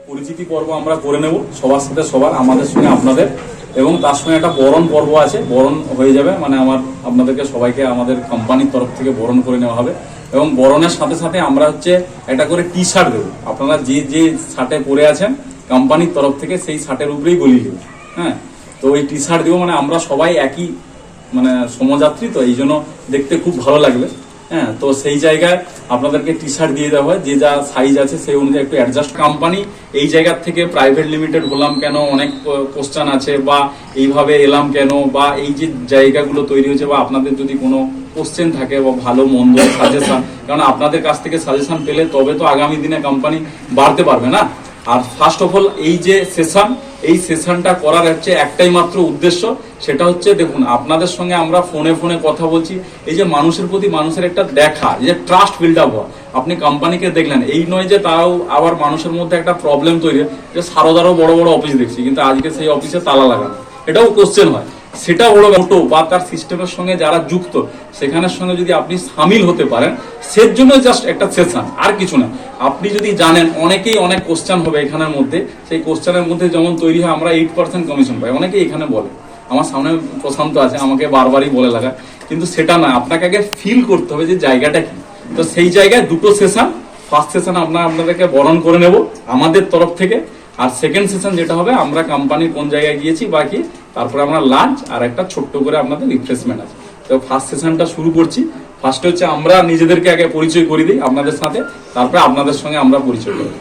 পরিচিতি পর্ব আমরা করে নেব সবার সাথে সবার, আমাদের সঙ্গে আপনাদের, এবং তার সঙ্গে একটা বরণ পর্ব আছে, বরণ হয়ে যাবে, মানে আপনাদেরকে সবাইকে আমাদের কোম্পানির তরফ থেকে বরণ করে নেওয়া হবে। এবং বরণের সাথে সাথে আমরা হচ্ছে একটা করে টি শার্ট দেবো, আপনারা যে যে শার্টে পরে আছেন কোম্পানির তরফ থেকে সেই শার্টের উপরেই গলিয়ে দেবো। হ্যাঁ, তো ওই টি শার্ট দেবো, মানে আমরা সবাই একই মানে সমযাত্রী, তো এই জন্য দেখতে খুব ভালো লাগবে। হ্যাঁ, তো সেই জায়গায় আপনাদেরকে টি শার্ট দিয়ে দেওয়া হয়, যে যা সাইজ আছে সেই অনুযায়ী একটু অ্যাডজাস্ট। কোম্পানি এই জায়গার থেকে প্রাইভেট লিমিটেড হলাম কেন, অনেক কোশ্চেন আছে, বা এইভাবে এলাম কেন, বা এই যে জায়গাগুলো তৈরি হয়েছে, বা আপনাদের যদি কোনো কোশ্চেন থাকে বা ভালো মন্দ সাজেশন, কারণ আপনাদের কাছ থেকে সাজেশন পেলে তবে তো আগামী দিনে কোম্পানি বাড়তে পারবে না। আর ফার্স্ট অফ অল এই যে সেশন, এই সেশনটা করার হচ্ছে একটাই মাত্র উদ্দেশ্য, সেটা হচ্ছে দেখুন আপনাদের সঙ্গে আমরা ফোনে ফোনে কথা বলছি, এই যে মানুষের প্রতি মানুষের একটা দেখা, এই যে ট্রাস্ট বিল্ড আপ হয়। আপনি কোম্পানিকে দেখলেন, এই নয় যে তারাও আবার মানুষের মধ্যে একটা প্রবলেম তৈরি হয়, যে সারদারও বড় বড় অফিস দেখছি কিন্তু আজকে সেই অফিসে তালা লাগানো, এটাও কোশ্চেন হয়। সেটা বড় মোটো বা তার সিস্টেমের সঙ্গে যারা যুক্ত সেখানের সঙ্গে যদি আপনি সামিল হতে পারেন, সের জন্য জাস্ট একটা সেশন, আর কিছু না। আপনি যদি জানেন অনেকেই অনেক কোশ্চেন হবে এখানের মধ্যে, সেই কোশ্চেনের মধ্যে যেমন তৈরি হয় আমরা 8% কমিশন পাই, অনেকেই এখানে বলে, আমার সামনে প্রশান্ত আছে আমাকে বারবারই বলে লাগা, কিন্তু সেটা না, আপনাকে আগে ফিল করতে হবে যে জায়গাটা কি। তো সেই জায়গায় দুটো সেশন, ফার্স্ট সেশন আপনাদেরকে বরণ করে নেব আমাদের তরফ থেকে, আর সেকেন্ড সেশন যেটা হবে আমরা কোম্পানির কোন জায়গায় গিয়েছি বাকি, তারপরে আমরা লাঞ্চ আর একটা ছোট্ট করে আপনাদের রিফ্রেশমেন্ট আছে। তো ফার্স্ট সেশনটা শুরু করছি। ফার্স্ট হচ্ছে আমরা নিজেদেরকে আগে পরিচয় করে দিই আপনাদের সাথে, তারপরে আপনাদের সঙ্গে আমরা পরিচয় করি।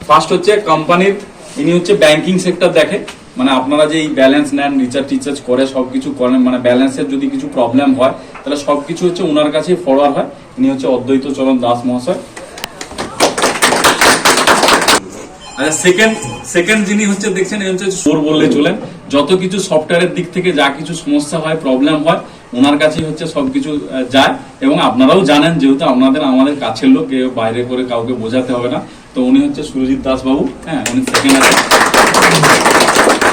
ফার্স্ট হচ্ছে কোম্পানির, ইনি হচ্ছে ব্যাংকিং সেক্টর দেখে, মানে আপনারা যে এই ব্যালেন্স নেন, রিচার্জ টিচার্জ করে সবকিছু করেন, মানে ব্যালেন্সের যদি কিছু প্রবলেম হয় তাহলে সবকিছু হচ্ছে ওনার কাছেই ফরওয়ার্ড হয়। ইনি হচ্ছে অদ্বৈত চরণ দাস মহাশয়। আচ্ছা, সেকেন্ড যিনি হচ্ছে দেখছেন, এই হচ্ছে সোর বললে চলেন, যত কিছু সফটওয়্যারের দিক থেকে যা কিছু সমস্যা হয়, প্রবলেম হয়, ওনার কাছেই হচ্ছে সবকিছু যায়। এবং আপনারাও জানেন, যেহেতু আমাদের কাছের লোক, কেউ বাইরে করে কাউকে বোঝাতে হবে না। তো উনি হচ্ছে সুরজিৎ দাস বাবু। হ্যাঁ, উনি সেকেন্ড আছে।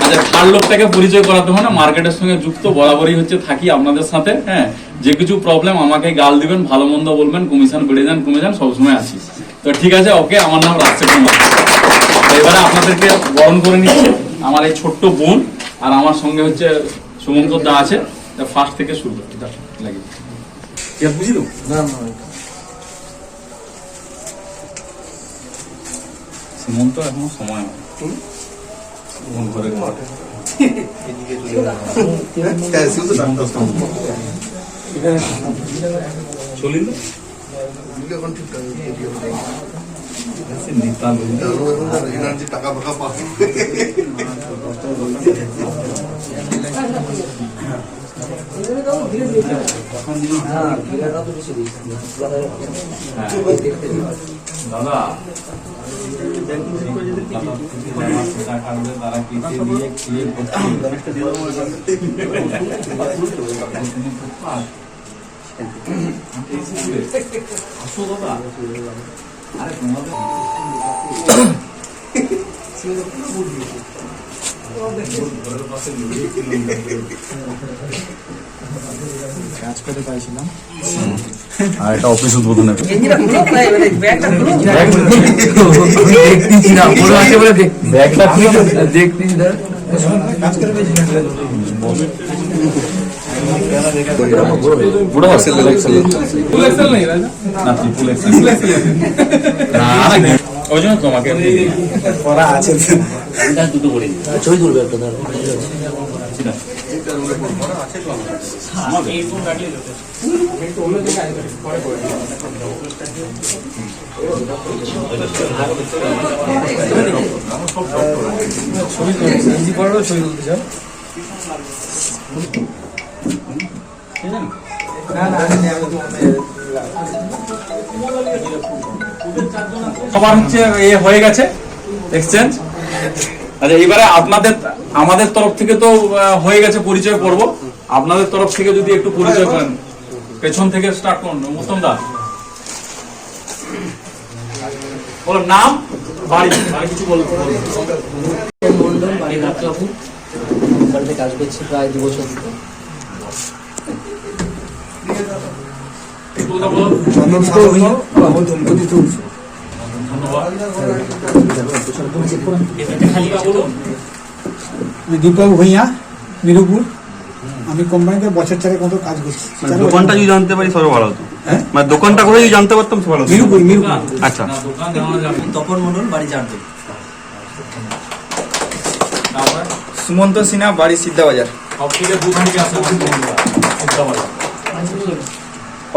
আচ্ছা, থার্ড লোকটাকে পরিচয় করাতে হয় না, মার্কেটের সঙ্গে যুক্ত, বরাবরই হচ্ছে থাকি আপনাদের সাথে। হ্যাঁ, যে কিছু প্রবলেম আমাকে গাল দিবেন, ভালো মন্দ বলবেন, কমিশন বেড়ে যান কমে যান, সবসময় আছি। তো ঠিক আছে, ওকে, আমার নাম রাজশেখর কুমার। এবারে আপনাদেরকে বরণ করে নিচ্ছে আমার এই ছোট্ট বোন, আর আমার সঙ্গে হচ্ছে সুমন্ত দা আছে। ফার্স্ট থেকে শুরু করতে লাগে, বুঝি তো সুমন্ত এখনো সময় নেই, ফোন করে চলিল টাকা ফাঁকা পাবে। দাদা তারা কেটে দিয়ে খেয়ে আসো দাদা। আরে তোমাদের কাজ করে পাইছিলাম, আর এটা অফিস উদ্বোধনের ওই জন্য তোমাকে করা আছে, দুটো করে ছবি তুলবে একটা ছবি পড়ারও ছবি তুলতে চাও? সবার হচ্ছে এ হয়ে গেছে এক্সচেঞ্জ। আচ্ছা, এবারে আমাদের তরফ থেকে তো হয়ে গেছে পরিচয় পর্ব, আপনাদের তরফ থেকে যদি একটু পরিচয় করেন, পেছন থেকে স্টার্ট করুন। উত্তম দা বলো, নাম, বাড়ি কিছু বলতে। মন্ডল, বাড়ি রাতলাপুর, বাড়িতে কাজ করছি প্রায় 2 বছর থেকে। ধন্যবাদ। আমি দীপক ভূঁইয়া মিরুপুর। আমি কোম্পানিতে বছর চারেক মতো কাজ করছি। দোকানটা যদি জানতে পারি সব ভালো হতো। হ্যাঁ? মানে দোকানটা করে যদি জানতে পারতাম সব ভালো হতো। মিরুপুর মিরুপুর। আচ্ছা। না, দোকান জানা যাবে। তপন মন্ডল বাড়ি জানতো। তারপরে সুমন্ত সিনহা বাড়ি সিদ্ধাবাজার। সব থেকে দূর থেকে আসে সিদ্ধাবাজার।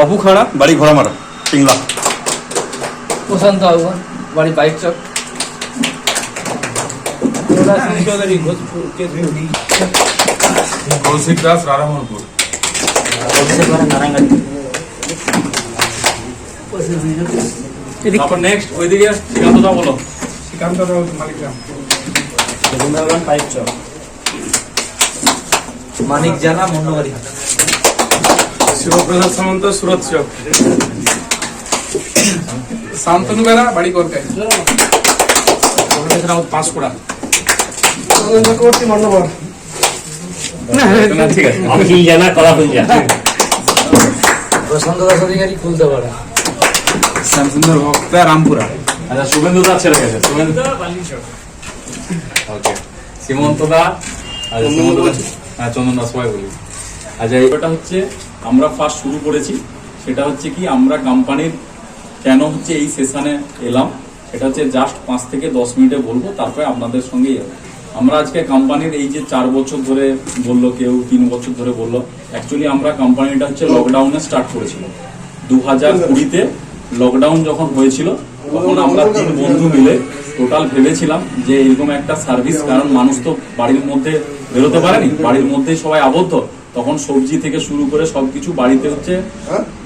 অপু খাড়া বাড়ি ঘোড়ামারা পিংলা। প্রশান্ত আহ্বান বাড়ি বাইক চক। কৌশিক দাস রারামনপুর। তারপর নেক্সট ওইদিকে শ্রীকান্তদা বলো। শ্রীকান্ত রাউত মালিগ্রাম। বাইক চক। মানিক জানা মন্ডবাড়ি। শিবপ্রসাদ সামন্ত সুরত চক। শান্তনু বেলা বাড়ি কলকাতা। রাউত পাঁশকুড়া। চক্রবর্তী মন্ডবর। ঠিক আছে। অখিল জানা কলাকুঞ্জ জানা। প্রশান্ত দাস অধিকারী খুলতেপাড়া। শ্যামসুন্দর ভক্তা রামপুরা। আচ্ছা, শুভেন্দু দা ছেড়ে গেছে। শুভেন্দু ওকে। সীমন্ত দা, আচ্ছা সীমন্ত দা, হ্যাঁ চন্দন দা, সবাই বলি। আচ্ছা, এইটা হচ্ছে আমরা ফার্স্ট শুরু করেছি, সেটা হচ্ছে কি আমরা কোম্পানির কেন হচ্ছে এই সেশনে এলাম, এটা হচ্ছে জাস্ট 5 থেকে 10 মিনিটে বলবো, তারপরে আপনাদের সঙ্গেই যাবো। আমরা আজকে কোম্পানির এই যে 4 বছর ধরে বললো, কেউ 3 বছর ধরে বললো, অ্যাকচুয়ালি আমরা কোম্পানিটা হচ্ছে লকডাউনে স্টার্ট করেছিল 2020-তে। লকডাউন যখন হয়েছিল তখন আমরা 3 বন্ধু মিলে টোটাল ভেবেছিলাম যে এরকম একটা সার্ভিস, কারণ মানুষ তো বাড়ির মধ্যে বেরোতে পারেনি, বাড়ির মধ্যেই সবাই আবদ্ধ, তখন সবজি থেকে শুরু করে সবকিছু বাড়িতে হচ্ছে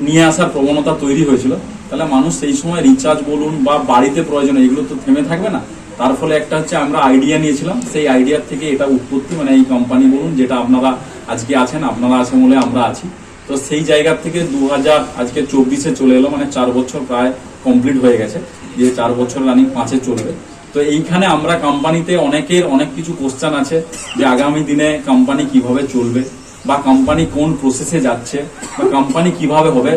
নিয়ে আসার প্রবণতা তৈরি হয়েছিল। তাহলে মানুষ সেই সময় রিচার্জ বলুন বা বাড়িতে প্রয়োজন, এগুলো তো থেমে থাকবে না। তার ফলে একটা হচ্ছে আমরা আইডিয়া নিয়েছিলাম, সেই আইডিয়ার থেকে এটা উৎপত্তি, মানে এই কোম্পানি বলুন যেটা আপনারা আজকে আছেন, আপনারা আছেন বলে আমরা আছি। তো সেই জায়গা থেকে 2024-এ চলে এলো, মানে 4 বছর প্রায় কমপ্লিট হয়ে গেছে, যে 4 বছর রানিং 5-এ চলবে। তো এইখানে আমরা কোম্পানিতে অনেকের অনেক কিছু কোশ্চেন আছে যে আগামী দিনে কোম্পানি কিভাবে চলবে, বা কোম্পানি কোন প্রসেসে যাচ্ছে, বা কোম্পানি কিভাবে হবে,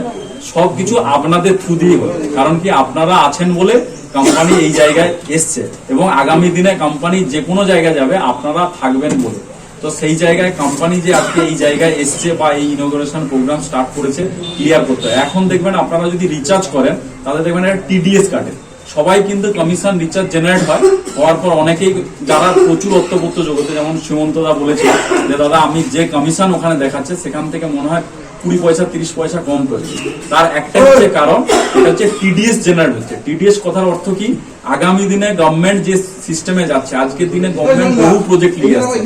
সবকিছু আপনাদের থ্রু দিয়ে হবে। কারণ কি, আপনারা আছেন বলে কোম্পানি এই জায়গায় এসছে, এবং আগামী দিনে কোম্পানি যে কোনো জায়গায় যাবে আপনারা থাকবেন বলে। তো সেই জায়গায় কোম্পানি যে আজকে এই জায়গায় এসছে বা এই ইনোগ্রেশন প্রোগ্রাম স্টার্ট করেছে, ক্লিয়ার করতে হয়। এখন দেখবেন আপনারা যদি রিচার্জ করেন তাহলে দেখবেন একটা টিডিএস কাটে, সবাই কিন্তু কমিশন রিচার্জ জেনারেট হয়, হওয়ার পর অনেকেই যারা প্রচুর অর্থপত্র জগতে, যেমন সীমন্ত দা বলেছে যে দাদা আমি যে কমিশন ওখানে দেখাচ্ছে সেখান থেকে মনে হয় 20 পয়সা 30 পয়সা কম করছে। তার একটা হচ্ছে কারণ, এটা হচ্ছে টিডিএস জেনারেট হচ্ছে। টিডিএস কথার অর্থ কি, আগামী দিনে গভর্নমেন্ট যে সিস্টেমে যাচ্ছে, আজকের দিনে গভর্নমেন্ট বহু প্রজেক্ট নিয়ে আসছে।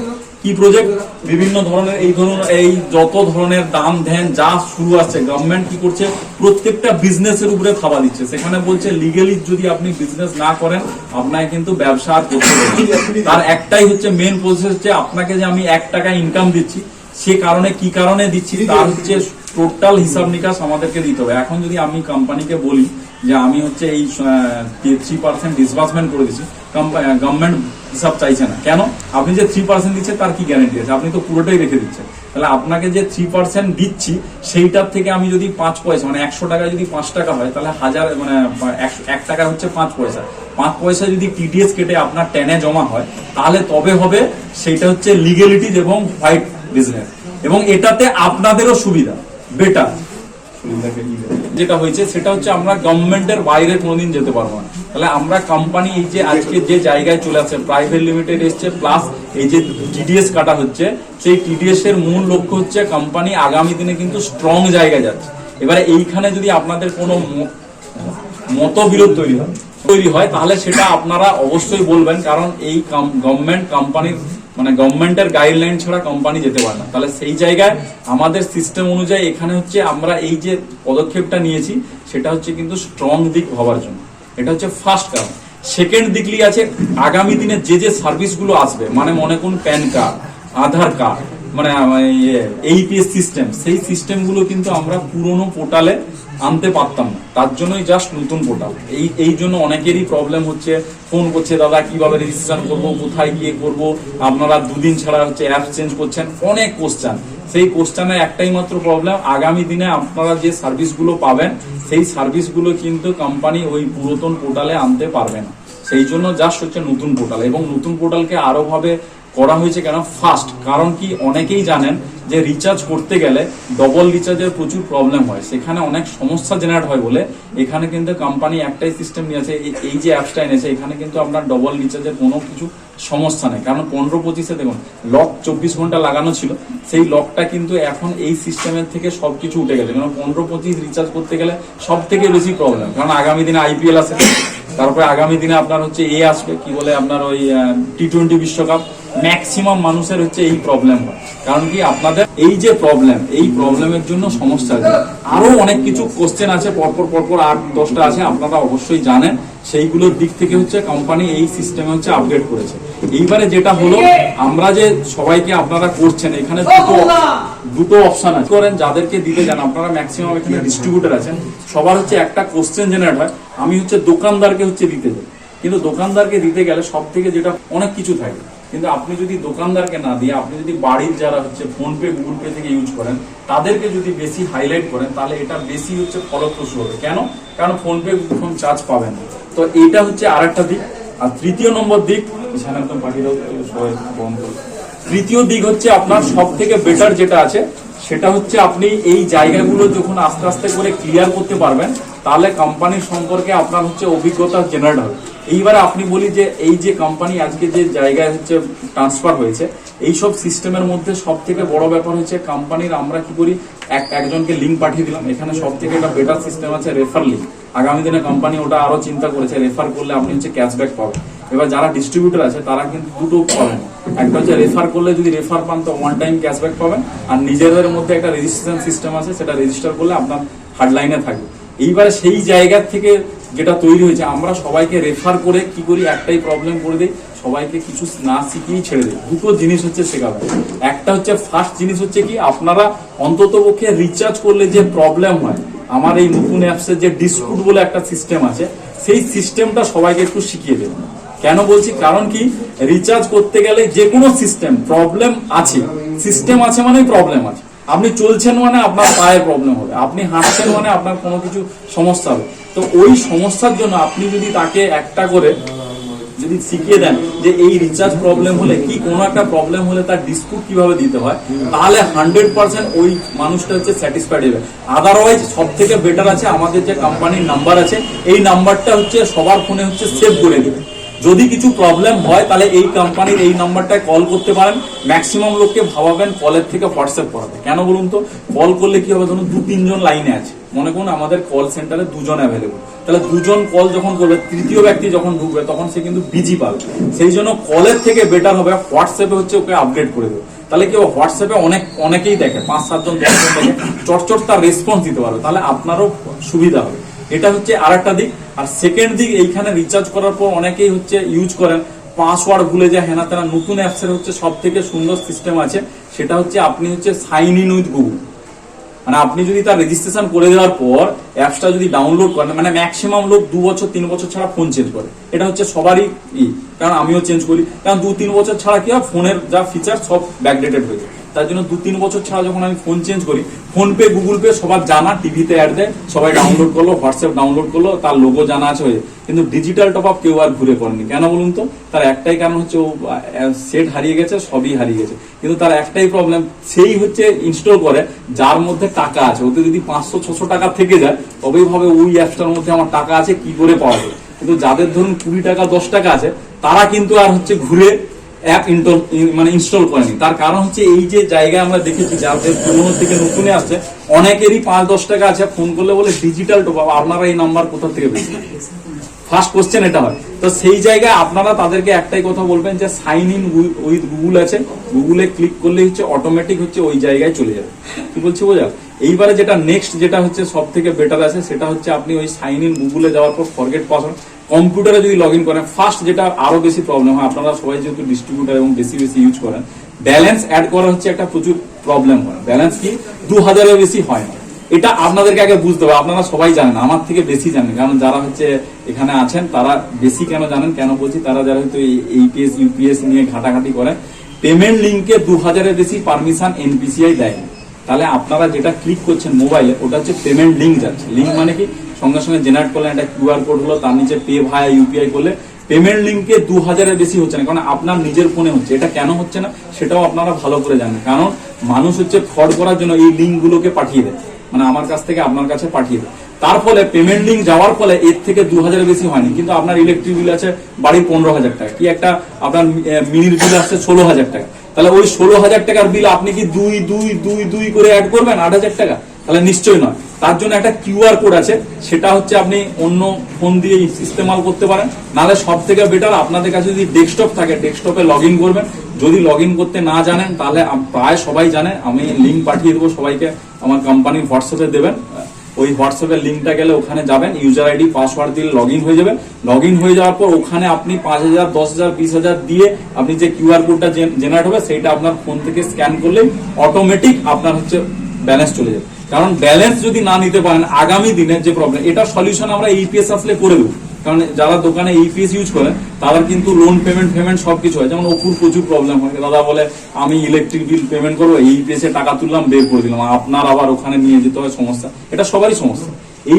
কি প্রজেক্ট? বিভিন্ন ধরনের এই যত ধরনের দাম ধ্যান যা শুরু আছে, গভর্নমেন্ট কি করছে, প্রত্যেকটা বিজনেসের উপরে থাবা দিচ্ছে। সেখানে বলছে লিগেলি যদি আপনি বিজনেস না করেন আপনাকে কিন্তু ব্যবসা আর করতে হবে। তার একটাই হচ্ছে মেন প্রসেস, যে আপনাকে যে আমি 1 টাকা ইনকাম দিচ্ছি, সে কারণে কি কারণে দিচ্ছি তার হচ্ছে টোটাল হিসাব নিকাশ আমাদেরকে দিতে হবে। এখন যদি আমি কোম্পানিকে বলি যে আমি হচ্ছে এই 3% ডিসবার্সমেন্ট করে দিচ্ছি, গভর্নমেন্ট হিসাব চাইছে না। কেন? আপনি যে 3% দিচ্ছেন তার কি গ্যারান্টি আছে? আপনি তো পুরোটাই রেখে দিচ্ছেন। তাহলে আপনাকে যে 3% দিচ্ছি সেইটার থেকে আমি যদি 5 পয়সা, মানে 100 টাকা যদি 5 টাকা হয়, তাহলে 1 টাকা হচ্ছে 5 পয়সা। 5 পয়সা যদি টিডিএস কেটে আপনার টেনে জমা হয়, তাহলে তবে হবে সেইটা হচ্ছে লিগ্যালিটিজ এবং হোয়াইট বিজনেস, এবং এটাতে আপনাদেরও সুবিধা বেটার। যেটা হয়েছে সেটা হচ্ছে আমরা গভর্নমেন্টের বাইরে কোনোদিন যেতে পারবো না। তাহলে আমরা কোম্পানি এই যে আজকে যে জায়গায় চলে আসছে, প্রাইভেট লিমিটেড এসছে, প্লাস এই যে টিডিএস কাটা হচ্ছে, সেই টিডিএস এর মূল লক্ষ্য হচ্ছে কোম্পানি আগামী দিনে কিন্তু স্ট্রং জায়গায় যাচ্ছে। এবারে এইখানে যদি আপনাদের কোনো মতবিরোধ তৈরি হয় তাহলে সেটা আপনারা অবশ্যই বলবেন, কারণ এই গভর্নমেন্ট কোম্পানির মানে গভর্নমেন্টের গাইডলাইন ছাড়া কোম্পানি যেতে পারে না। তাহলে সেই জায়গায় আমাদের সিস্টেম অনুযায়ী এখানে হচ্ছে আমরা এই যে পদক্ষেপটা নিয়েছি সেটা হচ্ছে কিন্তু স্ট্রং দিক হওয়ার জন্য। এটা হচ্ছে ফার্স্ট কারণ। সেকেন্ড দিকলি আছে আগামী দিনে যে সার্ভিসগুলো আসবে, মানে মনে করুন প্যান কার্ড, আধার কার্ড, মানে এইপিএস সিস্টেম, সেই সিস্টেমগুলো কিন্তু আমরা পুরনো পোর্টালে আনতে পারতাম না। তার জন্যই জাস্ট নতুন পোর্টাল। এই জন্য অনেকেরই প্রবলেম হচ্ছে, ফোন করছে দাদা কিভাবে রেজিস্ট্রেশন করব, কোথায় গিয়ে করব, আপনারা 2 দিন ছাড়া হচ্ছে অ্যাপ চেঞ্জ করছেন, অনেক কোশ্চেন। সেই কোশ্চেনে একটাই মাত্র প্রবলেম, আগামী দিনে আপনারা যে সার্ভিসগুলো পাবেন সেই সার্ভিসগুলো কিন্তু কোম্পানি ওই পুরাতন পোর্টালে আনতে পারবে না। সেই জন্য জাস্ট হচ্ছে নতুন পোর্টাল, এবং নতুন পোর্টালকে আরো ভাবে করা হয়েছে কেন ফাস্ট, কারণ কি অনেকেই জানেন যে রিচার্জ করতে গেলে ডবল রিচার্জের প্রচুর প্রবলেম হয়, সেখানে অনেক সমস্যা জেনারেট হয় বলে এখানে কিন্তু কোম্পানি একটাই সিস্টেম নিয়েছে, এই যে অ্যাপসটা এনেছে এখানে কিন্তু আপনার ডবল রিচার্জের কোনো কিছু সমস্যা নেই। কারণ 15-25-এ দেখুন লক 24 ঘন্টা লাগানো ছিল, সেই লকটা কিন্তু এখন এই সিস্টেমের থেকে সবকিছু উঠে গেছে। কারণ 15-25 রিচার্জ করতে গেলে সব থেকে বেশি প্রবলেম, কারণ আগামী দিনে IPL আছে, তারপরে আগামী দিনে আপনার হচ্ছে আসবে কি বলে আপনার ওই T20 বিশ্বকাপ, ম্যাক্সিমাম মানুষের হচ্ছে এই প্রবলেম হয়। কারণ কি আপনাদের এই যে প্রবলেম, এই প্রবলেমের জন্য সমস্যা আছে। আরো অনেক কিছু কোশ্চেন আছে, পরপর 8-10টা আছে, আপনারা অবশ্যই জানেন। সেইগুলোর দিক থেকে হচ্ছে কোম্পানি এই সিস্টেমে হচ্ছে আপডেট করেছে। এইবারে যেটা হলো, আমরা যে সবাইকে আপনারা করছেন এখানে দুটো অপশন আছে করেন, যাদেরকে দিতে যান আপনারা ম্যাক্সিমাম এখানে ডিস্ট্রিবিউটর আছেন, সবার হচ্ছে একটা কোশ্চেন জেনারেট হয়, আমি হচ্ছে দোকানদারকে হচ্ছে দিতে যাই। কিন্তু দোকানদারকে দিতে গেলে সব থেকে যেটা অনেক কিছু থাকে, কিন্তু আপনি যদি দোকানদারকে না দিয়ে আপনি যদি বাড়ির যারা হচ্ছে ফোনপে গুগল পে থেকে ইউজ করেন তাদেরকে যদি বেশি হাইলাইট করেন তাহলে এটা বেশি হচ্ছে ফলপ্রসূ হবে। কেন? কারণ ফোনপে গুগল চার্জ পাবেন না। তো এইটা হচ্ছে আরেকটা দিক। আর তৃতীয় নম্বর দিক, তৃতীয় দিক হচ্ছে আপনার সব থেকে বেটার যেটা আছে সেটা হচ্ছে আপনি এই জায়গাগুলো যখন আস্তে আস্তে করে ক্লিয়ার করতে পারবেন তাহলে কোম্পানির সম্পর্কে আপনার হচ্ছে অভিজ্ঞতা জেনারেট হবে। এইবারে আপনি বলি যে এই যে কোম্পানি আজকে যে জায়গায় হচ্ছে ট্রান্সফার হয়েছে, এইসব সিস্টেমের মধ্যে সব থেকে বড় ব্যাপার হচ্ছে কোম্পানির আমরা কি করি, একজনকে লিঙ্ক পাঠিয়ে দিলাম, এখানে সব থেকে একটা বেটার সিস্টেম আছে রেফার লিঙ্ক। আগামী দিনে কোম্পানি ওটা আরো চিন্তা করেছে, রেফার করলে আপনি হচ্ছে ক্যাশব্যাক পাবেন। এবার যারা ডিস্ট্রিবিউটর আছে তারা কিন্তু দুটো পাবেন, একটা হচ্ছে রেফার করলে যদি রেফার পান তো ওয়ান টাইম ক্যাশব্যাক পাবেন, আর নিজেদের মধ্যে একটা রেজিস্ট্রেশন সিস্টেম আছে, সেটা রেজিস্টার করলে আপনার হার্ডলাইনে থাকবে। এইবারে সেই জায়গা থেকে যেটা তৈরি হয়েছে, আমরা সবাইকে রেফার করে কি করি, একটাই প্রবলেম করে দিই, সবাইকে কিছু না শিখিয়েই ছেড়ে দিই। দুটো জিনিস হচ্ছে শেখাবে। একটা হচ্ছে ফার্স্ট জিনিস হচ্ছে কি, আপনারা অন্তত পক্ষে রিচার্জ করলে যে প্রবলেম হয়, আমার এই নতুন অ্যাপসের যে ডিসপুট বলে একটা সিস্টেম আছে, সেই সিস্টেমটা সবাইকে একটু শিখিয়ে দেবেন। কেন বলছি, কারণ কি রিচার্জ করতে গেলে যে কোনো সিস্টেম প্রবলেম আছে, সিস্টেম আছে মানে প্রবলেম আছে। আপনি চলছেন মানে আপনার পায়ে প্রবলেম হবে, আপনি হাঁটছেন মানে আপনার কোনো কিছু সমস্যা হবে। তো ওই সমস্যার জন্য আপনি যদি তাকে একটা করে যদি শিখিয়ে দেন যে এই রিচার্জ প্রবলেম হলে কি কোনো একটা প্রবলেম হলে তার ডিসপুট কিভাবে দিতে হয়, তাহলে 100% ওই মানুষটা হচ্ছে স্যাটিসফাইড হবে। আদারওয়াইজ সব থেকে বেটার আছে আমাদের যে কোম্পানির নাম্বার আছে, এই নাম্বারটা হচ্ছে সবার ফোনে হচ্ছে সেভ করে দেবে। যদি কিছু প্রবলেম হয় তাহলে এই কোম্পানির এই নাম্বারটায় কল করতে পারেন। ম্যাক্সিমাম লোককে ভাবাবেন কলের থেকে হোয়াটসঅ্যাপ করাবে। কেন বলুন তো, কল করলে কি হবে, ধরুন 2-3 জন লাইনে আছে, মনে করুন আমাদের কল সেন্টারে 2 জন অ্যাভেলেবল, তাহলে 2 জন কল যখন করবে, তৃতীয় ব্যক্তি যখন ঢুকবে তখন সে কিন্তু বিজি পাবে। সেই জন্য কলের থেকে বেটার হবে হোয়াটসঅ্যাপে হচ্ছে ওকে আপডেট করে দেবে। তাহলে কি হোয়াটসঅ্যাপে অনেকেই দেখে, 5-7 জন 10 জন দেখে, চটচট তার রেসপন্স দিতে পারবে, তাহলে আপনারও সুবিধা হবে। এটা হচ্ছে আরেকটা দিক। আর সেকেন্ড দিক, এইখানে রিচার্জ করার পর অনেকেই হচ্ছে ইউজ করেন, পাসওয়ার্ড ভুলে যায়, হেনা তেনা। নতুন অ্যাপসের হচ্ছে সব থেকে সুন্দর সিস্টেম আছে, সেটা হচ্ছে আপনি হচ্ছে সাইন ইন উইথ গুগল। মানে আপনি যদি তার রেজিস্ট্রেশন করে দেওয়ার পর অ্যাপসটা যদি ডাউনলোড করেন, মানে ম্যাক্সিমাম লোক 2 বছর 3 বছর ছাড়া ফোন চেঞ্জ করে, এটা হচ্ছে সবারই কারণ আমিও চেঞ্জ করি। কারণ 2-3 বছর ছাড়া কি হয়, ফোনের যা ফিচার সব ব্যাকডেটেড হয়ে যায়। তার জন্য 2-3 বছর ছাড়া যখন আমি ফোন চেঞ্জ করি, ফোনপে গুগল পে সবার জানা, টিভিতে অ্যাড দেয়, সবাই ডাউনলোড করলো, হোয়াটসঅ্যাপ ডাউনলোড করলো, তার লোগো জানা আছে হয়ে। কিন্তু ডিজিটাল টপ আপ কেউ আর ঘুরে করেনি। কেন বলুন তো, তার একটাই কারণ হচ্ছে ও সেট হারিয়ে গেছে, সবই হারিয়ে গেছে। কিন্তু তার একটাই প্রবলেম, সেই হচ্ছে ইনস্টল করে যার মধ্যে টাকা আছে। ওতে যদি 500-600 টাকা থেকে যায় তবেই ভাবে ওই অ্যাপসটার মধ্যে আমার টাকা আছে, কি করে পাওয়া যায়। কিন্তু যাদের ধরুন 20 টাকা 10 টাকা আছে, তারা কিন্তু আর হচ্ছে ঘুরে অ্যাপ ইনস্টল করেনি। তার কারণ হচ্ছে এই যে জায়গায় আমরা দেখেছি যাদের পুরনো থেকে নতুনে আসছে, অনেকেরই 5-10 টাকা আছে, ফোন করলে বলে ডিজিটাল টপ আপ, আপনারা এই নাম্বার কোথা থেকে পেয়েছেন, ফার্স্ট কোশ্চেন এটা হয়। তো সেই জায়গায় আপনারা তাদেরকে একটাই কথা বলবেন যে সাইন ইন উইথ গুগল আছে, গুগলে ক্লিক করলে হচ্ছে অটোমেটিক হচ্ছে ওই জায়গায় চলে যাবে। কি বলছি বোঝা? এইবারে যেটা নেক্সট যেটা হচ্ছে সব থেকে বেটার আছে, সেটা হচ্ছে আপনি ওই সাইন ইন গুগলে যাওয়ার পর ফরগেট পাসওয়ার্ড কম্পিউটারে যদি লগ ইন করেন, ফার্স্ট যেটা আরো বেশি প্রবলেম হয়, আপনারা সবাই যেহেতু ডিস্ট্রিবিউটার এবং বেশি ইউজ করেন, ব্যালেন্স অ্যাড করা হচ্ছে একটা প্রচুর প্রবলেম হয়। ব্যালেন্স কি 2000-এর বেশি হয় না। এটা আপনাদেরকে আগে বুঝতে হবে। আপনারা সবাই জানেন, আমার থেকে বেশি জানেন, কারণ যারা হচ্ছে এখানে আছেন তারা বেশি কেন জানেন, কেন বলছি, তারা যারা হয়তো এইপিএস ইউপিএস নিয়ে ঘাটাঘাটি করে, পেমেন্ট লিঙ্কে 2000-এর বেশি পারমিশন এনপিসিআই দেয় না। তাহলে আপনারা যেটা ক্লিক করছেন মোবাইলে, ওটা হচ্ছে পেমেন্ট লিঙ্ক যাচ্ছে। লিঙ্ক মানে কি, সঙ্গে সঙ্গে জেনারেট করলেন একটা কিউআর কোড হলো, তার নিচে পে ভায়া ইউপিআই করলে পেমেন্ট লিঙ্কে 2000-এর বেশি হচ্ছে না, কারণ আপনার নিজের ফোনে হচ্ছে। এটা কেন হচ্ছে না সেটাও আপনারা ভালো করে জানেন, কারণ মানুষ হচ্ছে ফ্রড করার জন্য এই লিঙ্কগুলোকে পাঠিয়ে দেয়, মানে আমার কাছ থেকে আপনার কাছে পাঠিয়ে দেয়। তার ফলে পেমেন্ট লিঙ্ক যাওয়ার ফলে এর থেকে 2000-এর বেশি হয়নি, কিন্তু আপনার ইলেকট্রিক বিল আছে বাড়ির 15,000 টাকা, কি একটা আপনার মিনির বিল আসছে 16,000 টাকা। তাহলে ওই 16,000 টাকার বিল আপনি কি 2 করে অ্যাড করবেন 8,000 টাকা? তাহলে নিশ্চয়ই নয়। তার জন্য একটা কিউআর কোড আছে, সেটা হচ্ছে আপনি অন্য ফোন দিয়ে ইস্তেমাল করতে পারেন। নাহলে সব থেকে বেটার আপনাদের কাছে যদি ডেস্কটপ থাকে, ডেস্কটপে লগ ইন করবেন। যদি লগ ইন করতে না জানেন, তাহলে প্রায় সবাই জানে, আমি লিঙ্ক পাঠিয়ে দেবো সবাইকে, আমার কোম্পানির হোয়াটসঅ্যাপে দেবেন। ওই হোয়াটসঅ্যাপের লিঙ্কটা গেলে ওখানে যাবেন, ইউজার আইডি পাসওয়ার্ড দিয়ে লগ ইন হয়ে যাবেন। লগ ইন হয়ে যাওয়ার পর ওখানে আপনি 5,000, 10,000, 20,000 দিয়ে আপনি যে কিউআর কোডটা জেনারেট হবে সেইটা আপনার ফোন থেকে স্ক্যান করলে অটোমেটিক আপনার হচ্ছে ব্যালেন্স চলে যাবে। কারণ ব্যালেন্স যদি না নিতে পারেন, আগামী দিনের যে প্রবলেম, এটা সলিউশন আমরা ইপিএস আসলে করে দেবো। কারণ যারা দোকানে ইপিএস ইউজ করেন তাদের কিন্তু লোন পেমেন্ট সবকিছু হয়। যেমন অপুর প্রচুর প্রবলেম হয়, দাদা বলে আমি ইলেকট্রিক বিল পেমেন্ট করবো, ইপিএস এ টাকা তুললাম, বের করে দিলাম, আপনার আবার ওখানে নিয়ে যেতে হয়, সমস্যা। এটা সবারই সমস্যা।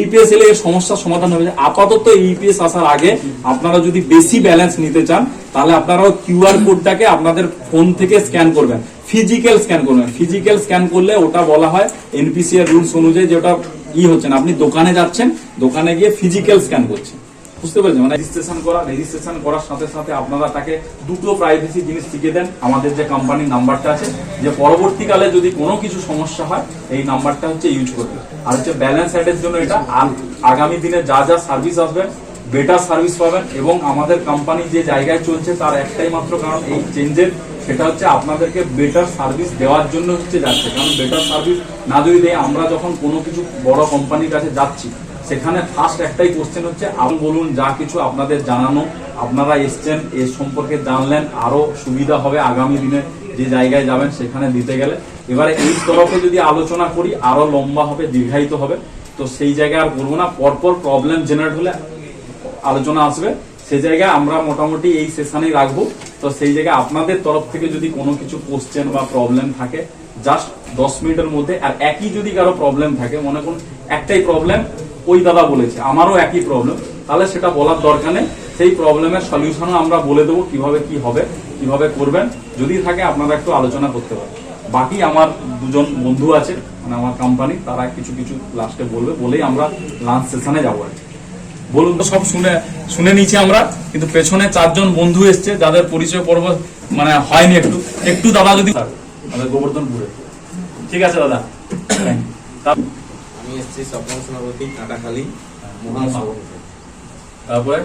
ইপিএস এলে এই সমস্যার সমাধান হবে। আপাতত ইপিএস আসার আগে আপনারা যদি বেশি ব্যালেন্স নিতে চান, তাহলে আপনারাও কিউআর কোডটাকে আপনাদের ফোন থেকে স্ক্যান করবেন, ফিজিক্যাল স্ক্যান করবেন। ফিজিক্যাল স্ক্যান করলে ওটা বলা হয় এনপিসিআই রুলস অনুযায়ী, যে ওটা হচ্ছে না, আপনি দোকানে যাচ্ছেন, দোকানে গিয়ে ফিজিক্যাল স্ক্যান করছেন, বুঝতে পারছেন? মানে রেজিস্ট্রেশন করার সাথে সাথে আপনারা তাকে দুটো প্রাইভেসি জিনিস শিখে দেন। আমাদের যে কোম্পানির নাম্বারটা আছে, যে পরবর্তীকালে যদি কোনো কিছু সমস্যা হয় এই নাম্বারটা হচ্ছে ইউজ করবে। আর হচ্ছে ব্যালেন্স অ্যাডের জন্য এটা, আর আগামী দিনে যা যা সার্ভিস আসবে বেটার সার্ভিস পাবেন। এবং আমাদের কোম্পানি যে জায়গায় চলছে তার একটাই মাত্র কারণ এই চেঞ্জের, সেটা হচ্ছে আপনাদেরকে বেটার সার্ভিস দেওয়ার জন্য হচ্ছে যাচ্ছে। কারণ বেটার সার্ভিস না যদি দেয়, আমরা যখন কোনো কিছু বড় কোম্পানির কাছে যাচ্ছি, সেখানে ফার্স্ট একটাই কোশ্চেন হচ্ছে, আপনি বলুন যা কিছু আপনাদের জানানো, আপনারা এসছেন, এর সম্পর্কে জানলেন, আরো সুবিধা হবে আগামী দিনে যে জায়গায় যাবেন সেখানে দিতে গেলে। এবারে এই তরফে যদি আলোচনা করি, আরো লম্বা হবে, দীর্ঘায়িত হবে, তো সেই জায়গায় আর বলবো না। পরপর প্রবলেম জেনারেট হলে আলোচনা আসবে, সেই জায়গায় আমরা মোটামুটি এই সেশনেই রাখবো। তো সেই জায়গায় আপনাদের তরফ থেকে যদি কোনো কিছু কোশ্চেন বা প্রবলেম থাকে, জাস্ট 10 মিনিটের মধ্যে। আর একই যদি কারো প্রবলেম থাকে, মনে করুন একটাই প্রবলেম ওই দাদা বলেছে, আমারও একই প্রবলেম, তাহলে সেটা বলার দরকার নেই। সেই প্রবলেমের সলিউশনও আমরা বলে দেবো কিভাবে কি হবে, কিভাবে করবেন। যদি থাকে আপনারা একটু আলোচনা করতে পারেন। বাকি আমার দুজন বন্ধু আছে, মানে আমার কোম্পানি, তারা কিছু কিছু লাস্টে বলবে, বলেই আমরা লাঞ্চ সেশনে যাবো আর কি। বলুন তো, সব শুনে নিয়েছি আমরা, কিন্তু পেছনে 4 জন বন্ধু এসছে যাদের পরিচয় পর্ব মানে হয়নি, একটু দাদা যদি আমাদের গোবর্ধনপুরে। ঠিক আছে দাদা, আমি এসেছি স্বপ্ন সেনাপতি, কাটাখালী, মহান সভাপতি। তারপরে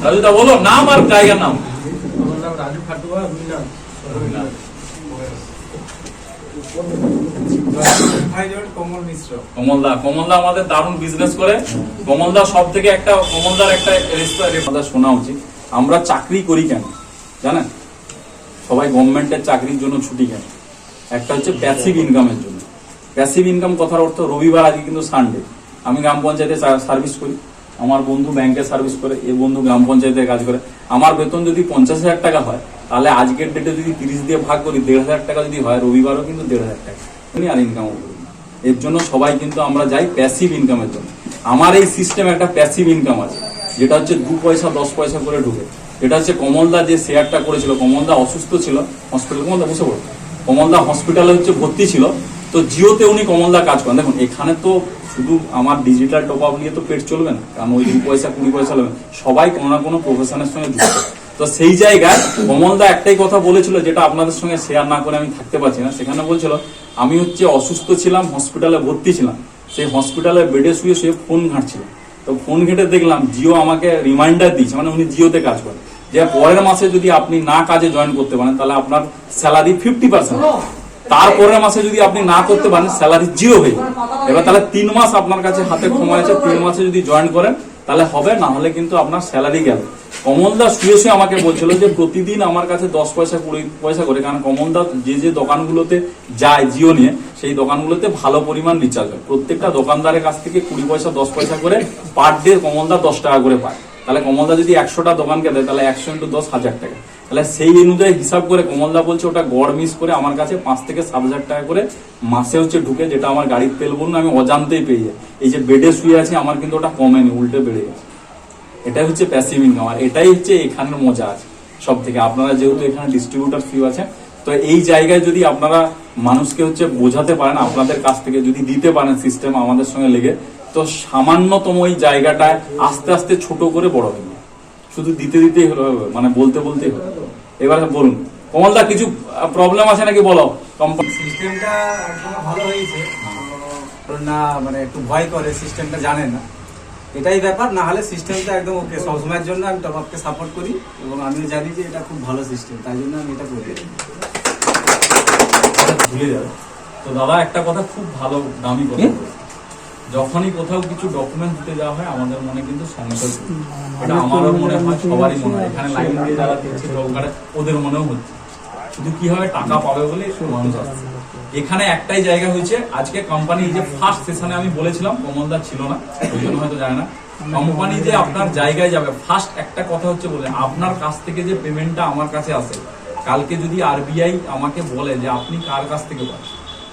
রাজুদা বলো নাম আর জায়গার নাম। আমার নাম রাজু খাটুয়া, রুইনা কমল মিশ্র। কমলদা আমাদের দারুণ বিজনেস করে। কমলদা সব থেকে কমলদার একটা রেস্টুরেন্ট শোনা উচিত। আমরা চাকরি করি কেন জানেন? সবাই গভর্নমেন্টের চাকরির জন্য ছুটি কেন? একটা হচ্ছে প্যাসিভ ইনকামের জন্য। প্যাসিভ ইনকাম কথার অর্থ, রবিবার, আজকে কিন্তু সানডে, আমি গ্রাম পঞ্চায়েতে সার্ভিস করি, আমার বন্ধু ব্যাংকে সার্ভিস করে, এ বন্ধু গ্রাম পঞ্চায়েতে কাজ করে। আমার বেতন যদি 50,000 টাকা হয়, তাহলে আজকের ডেটে যদি 30 দিয়ে ভাগ করি, 1,500 টাকা যদি হয়, রবিবারও কিন্তু 1,500 টাকা আর ইনকাম করি। এর জন্য সবাই কিন্তু আমরা যাই প্যাসিভ ইনকামের জন্য। আমার এই সিস্টেম একটা প্যাসিভ ইনকাম আছে, যেটা হচ্ছে 2 পয়সা 10 পয়সা করে ঢুকে। এটা হচ্ছে কমলদা যে শেয়ারটা করেছিল, কমলদা অসুস্থ ছিল হসপিটাল, কমলদা বসে পড়ো, কমলদা হসপিটালে হচ্ছে ভর্তি ছিল, তো জিওতে উনি কমলদা কাজ করেন। দেখুন এখানে তো শুধু আমার ডিজিটাল টপ আপ নিয়ে তো পেট চলবে না, কারণ ওই 2 পয়সা 20 পয়সা নেবে, সবাই কোনো না কোনো প্রফেশনের সঙ্গে যুক্ত। তো সেই জায়গায় কমলদা একটাই কথা বলেছিল, যেটা আপনাদের সঙ্গে শেয়ার না করে আমি থাকতে পারছি না। সেখানে বলছিল, আমি হচ্ছে অসুস্থ ছিলাম, হসপিটালে ভর্তি ছিলাম, সেই হসপিটালে বেডে শুয়ে শুয়ে ফোন ঘাঁটছিল। তো ফোন ঘেঁটে দেখলাম জিও আমাকে রিমাইন্ডার দিচ্ছে, মানে উনি জিওতে কাজ করেন, যে পরের মাসে যদি আপনি না কাজে জয়েন করতে পারেন, তাহলে আপনার স্যালারি 50%, তারপরের মাসে যদি আপনি না করতে পারেন স্যালারি 0 হয়ে যাবে। এবার তাহলে 3 মাস আপনার কাছে হাতে সময় আছে, 3 মাসে যদি জয়েন করেন তাহলে হবে, না হলে কিন্তু আপনার স্যালারি গেল। কমলদা শুয়ে শুয়ে আমাকে বলছিল যে প্রতিদিন আমার কাছে 10 পয়সা 20 পয়সা করে, কারণ কমলদা যে দোকানগুলোতে যায় জিও নিয়ে, সেই দোকানগুলোতে ভালো পরিমাণ রিচার্জ হয়। প্রত্যেকটা দোকানদারের কাছ থেকে 20 পয়সা 10 পয়সা করে পার ডে কমলদা 10 টাকা করে পায়। তাহলে কমলদা যদি 100টা দোকানকে দেয়, তাহলে 100 × 10 1,000 টাকা। তাহলে সেই অনুযায়ী হিসাব করে কমলদা বলছে ওটা গড় মিস করে আমার কাছে 5 থেকে 7,000 টাকা করে মাসে হচ্ছে ঢুকে, যেটা আমার গাড়ির তেল বলুন আমি অজান্তেই পেয়ে যাই। এই যে বেডে শুয়ে আছি আমার কিন্তু ওটা কমেনি, উল্টে বেড়ে গেছে। এটাই হচ্ছে প্যাসিভ ইনকাম, আর এটাই হচ্ছে এখানের মজা আছে সব থেকে। আপনারা যেহেতু এখানে ডিস্ট্রিবিউটার ফি আছে, তো এই জায়গায় যদি আপনারা মানুষকে হচ্ছে বোঝাতে পারেন, আপনাদের কাছ থেকে যদি দিতে পারেন সিস্টেম আমাদের সঙ্গে লেগে, তো সামান্যতম ওই জায়গাটায় আস্তে আস্তে ছোট করে বড় হবে। শুধু দিতে দিতেই হলো, মানে বলতে বলতেই হলো। এবার বলুন কমলদা, কিছু প্রবলেম আছে নাকি বলো? কোম্পানি সিস্টেমটা একদম ভালো হয়েছে। না মানে একটু ভয় করে, সিস্টেমটা জানে না, এটাই ব্যাপার। না হলে সিস্টেমটা একদম ওকে। সবসময়ের জন্য আমি টপআপকে সাপোর্ট করি এবং আমিও জানি যে এটা খুব ভালো সিস্টেম, তাই জন্য আমি এটা করি। ভুলে যাবে তো দাদা, একটা কথা খুব ভালো দামি কথা বলেছে। যখনই কোথাও কিছু ডকুমেন্ট দিতে যাওয়া হয় আমাদের মনে কিন্তু সংশয় থাকে। এটা আমারও মনে হয়, সবারই মনে হয়। এখানে লাইন দিয়ে যারা দিচ্ছে জব কার্ডে, ওদের মনেও হচ্ছে। শুধু কি হবে, টাকা পাবে বলে মানুষ আসছে। এখানে একটাই জায়গা হয়েছে, আজকে কোম্পানি যে ফার্স্ট সেশনে আমি বলেছিলাম, কমলদা ছিল না ওই জন্য হয়তো জানে না, কোম্পানি যে আপনার জায়গায় যাবে ফার্স্ট একটা কথা হচ্ছে বলে আপনার কাছ থেকে যে পেমেন্টটা আমার কাছে আসে, কালকে যদি আরবিআই আমাকে বলে যে আপনি কার কাছ থেকে পান,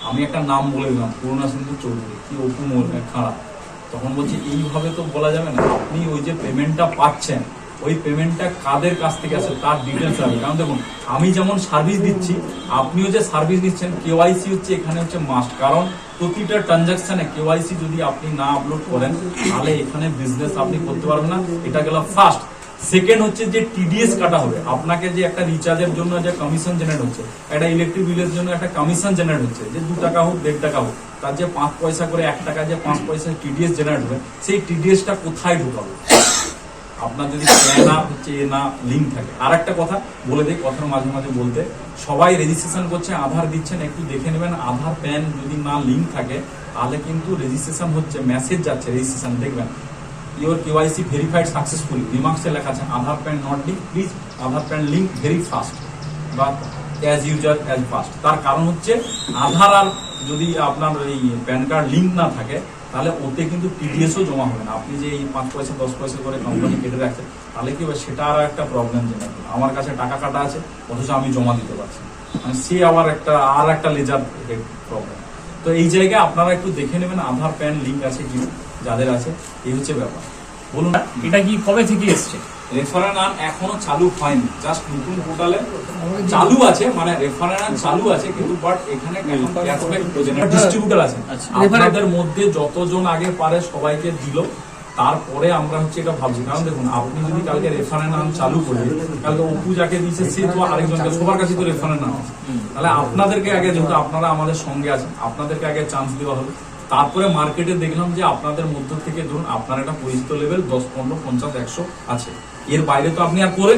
আমি একটা নাম বলে দিলাম পূর্ণা সিন্ধু চৌধুরী কি অপু খাড়া, তখন বলছি এইভাবে তো বলা যাবে না, আপনি ওই যে পেমেন্টটা পাচ্ছেন ওই পেমেন্টটা কাদের কাছ থেকে আসে তার ডিটেলস হবে। কারণ দেখুন, আমি যেমন সার্ভিস দিচ্ছি, আপনিও যে সার্ভিস দিচ্ছেন, কেওয়াইসি হচ্ছে এখানে হচ্ছে মাস্ট। কারণ প্রতিটা ট্রানজাকশনে কেওয়াইসি যদি আপনি না আপলোড করেন তাহলে এখানে বিজনেস আপনি করতে পারবেন না। এটা গেল ফার্স্ট। সেকেন্ড হচ্ছে যে টিডিএস কাটা হবে, আপনাকে যে একটা রিচার্জের জন্য যে কমিশন জেনারেট হচ্ছে, একটা ইলেকট্রিক বিলের জন্য একটা কমিশন জেনারেট হচ্ছে, যে 2 টাকা হোক 1.5 টাকা হোক, তার যে 5 পয়সা করে 1 টাকা যে 5 পয়সা টিডিএস জেনারেট হবে, সেই টিডিএসটা কোথায় ঢোকাবে? আপনার যদি লিঙ্ক থাকে। আর একটা কথা বলে দিই, কথার মাঝে মাঝে বলতে, সবাই রেজিস্ট্রেশন করছে, আধার দিচ্ছেন, একটু দেখে নেবেন আধার প্যান যদি না লিঙ্ক থাকে তাহলে কিন্তু রেজিস্ট্রেশন হচ্ছে, মেসেজ যাচ্ছে রেজিস্ট্রেশন, দেখবেন ইউর কেওয়াইসি ভেরিফাইড সাকসেসফুলি, রিমার্কসে লেখা আছে Aadhaar PAN not link, please Aadhaar PAN link very fast বা অ্যাজ ইউজার অ্যাজ ফাস্ট। তার কারণ হচ্ছে আধার আর যদি আপনার এই প্যান কার্ড লিঙ্ক না থাকে তাহলে ওতে কিন্তু টিডিএসও জমা হবে না। আপনি যে এই 5 পয়সা 10 পয়সা করে কোম্পানি কেটে রাখছে, তাহলে কি হবে, সেটা আর একটা প্রবলেম। যেটা আমার কাছে টাকা কাটা আছে অথচ আমি জমা দিতে পারছি, মানে সে আবার একটা লেজার প্রবলেম। তো এই জায়গায় আপনারা একটু দেখে নেবেন আধার প্যান লিঙ্ক আছে কি যাদের আছে, এই হচ্ছে ব্যাপার। বলুন, এটা কি কবে থেকে এসছে? রেফারেল রান এখনো চালু হয়নি, জাস্ট নতুন পোর্টালে চালু আছে, মানে রেফারেল রান চালু আছে, কিন্তু বাট এখানে ডিস্ট্রিবিউটর আছে। আপনাদের মধ্যে যতজন আগে পারে সবাইকে দিল, তারপরে আমরা হচ্ছে এটা ভাবছি। কারণ দেখুন, আপনি যদি কালকে রেফারেল রান চালু করে, কালকে অপু যাকে দিচ্ছে সে তো আরেকজনকে, সবার কাছে তো রেফারেল রান আছে, তাহলে আপনাদেরকে আগে, যেহেতু আপনারা আমাদের সঙ্গে আছেন, আপনাদেরকে আগে চান্স দেওয়া হবে। তারপরে মার্কেটে দেখলাম যে আপনাদের মধ্য থেকে ধরুন আপনার একটা পরিচিত লেভেল 10, 15, 50, 100 আছে, এর বাইরে তো আপনি আর করে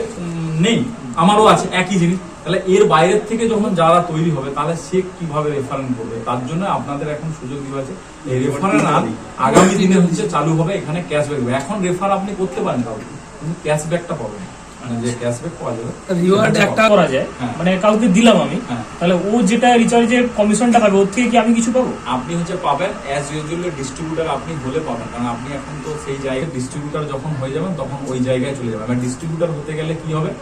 নেই, আমারও আছে একই জিনিস। তাহলে এর বাইরের থেকে যখন যারা তৈরি হবে তাহলে সে কিভাবে রেফারেন্স করবে, তার জন্য আপনাদের এখন সুযোগ দেওয়া আছে। এই রেফারেন্স আগামী দিনে হচ্ছে চালু হবে, এখানে ক্যাশব্যাক হবে। এখন রেফার আপনি করতে পারেন কাউকে, কিন্তু ক্যাশব্যাকটা পাবেন না, মানে যে ক্যাশব্যাক পাওয়া যাবে রিওয়ার্ড একটা করা যায়, হ্যাঁ। মানে কাউকে দিলাম আমি, হ্যাঁ। তাহলে ও যেটা রিচার্জের কমিশনটা পাবে ওর থেকে কি আমি কিছু পাবো? আপনি হচ্ছে পাবেন অ্যাজ ইউজুয়ালি ডিস্ট্রিবিউটার আপনি হলে পাবেন, কারণ আপনি এখন তো সেই জায়গায় ডিস্ট্রিবিউটার যখন হয়ে যাবেন তখন ওই জায়গায় চলে যাবেন। ডিস্ট্রিবিউটার হতে গেলে কি হবে,